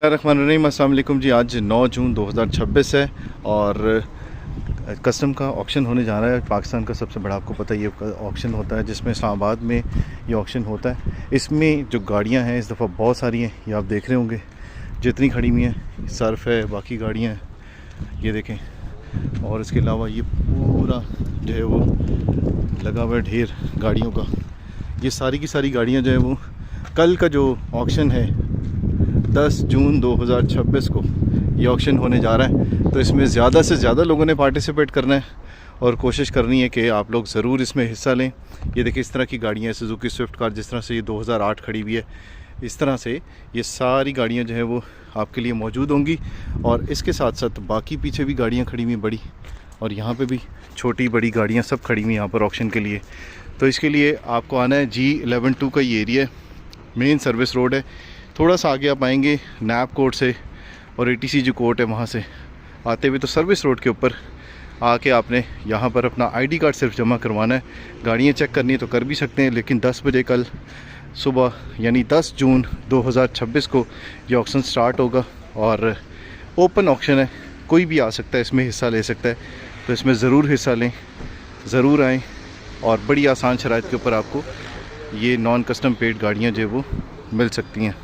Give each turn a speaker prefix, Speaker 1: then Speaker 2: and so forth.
Speaker 1: रहमानुर्रहीम, अस्सलाम वालेकुम जी। आज 9 जून 2026 है और कस्टम का ऑक्शन होने जा रहा है। पाकिस्तान का सबसे बड़ा, आपको पता ही है, ऑक्शन होता है जिसमें इस्लामाबाद में ये ऑक्शन होता है। इसमें जो गाड़ियां हैं इस दफ़ा बहुत सारी हैं, ये आप देख रहे होंगे जितनी खड़ी हुई हैं। सर्फ है, बाकी गाड़ियां हैं, ये देखें। और इसके अलावा ये पूरा जो है वो लगा हुआ है ढेर गाड़ियों का। ये सारी की सारी गाड़ियाँ जो है वो कल का जो ऑक्शन है 10 जून 2026 को ये ऑक्शन होने जा रहा है। तो इसमें ज़्यादा से ज़्यादा लोगों ने पार्टिसिपेट करना है और कोशिश करनी है कि आप लोग ज़रूर इसमें हिस्सा लें। ये देखिए इस तरह की गाड़ियाँ हैं, सुजुकी स्विफ्ट कार, जिस तरह से ये 2008 खड़ी हुई है, इस तरह से ये सारी गाड़ियाँ जो है वो आपके लिए मौजूद होंगी। और इसके साथ साथ बाकी पीछे भी गाड़ियाँ खड़ी हुई बड़ी, और यहाँ पे भी छोटी बड़ी गाड़ियाँ सब खड़ी हुई यहाँ पर ऑक्शन के लिए। तो इसके लिए आपको आना है G11-2 का ये एरिया है, मेन सर्विस रोड है। थोड़ा सा आगे आप आएंगे नैप कोर्ट से और ATC जो कोर्ट है वहाँ से आते हुए, तो सर्विस रोड के ऊपर आके आपने यहाँ पर अपना ID कार्ड सिर्फ जमा करवाना है। गाड़ियाँ चेक करनी है तो कर भी सकते हैं, लेकिन 10 बजे कल सुबह यानी 10 जून 2026 को ये ऑक्शन स्टार्ट होगा और ओपन ऑक्शन है, कोई भी आ सकता है, इसमें हिस्सा ले सकता है। तो इसमें ज़रूर हिस्सा लें, ज़रूर आएँ और बड़ी आसान शराइत के ऊपर आपको ये नॉन कस्टम पेड गाड़ियाँ जो है वो मिल सकती हैं।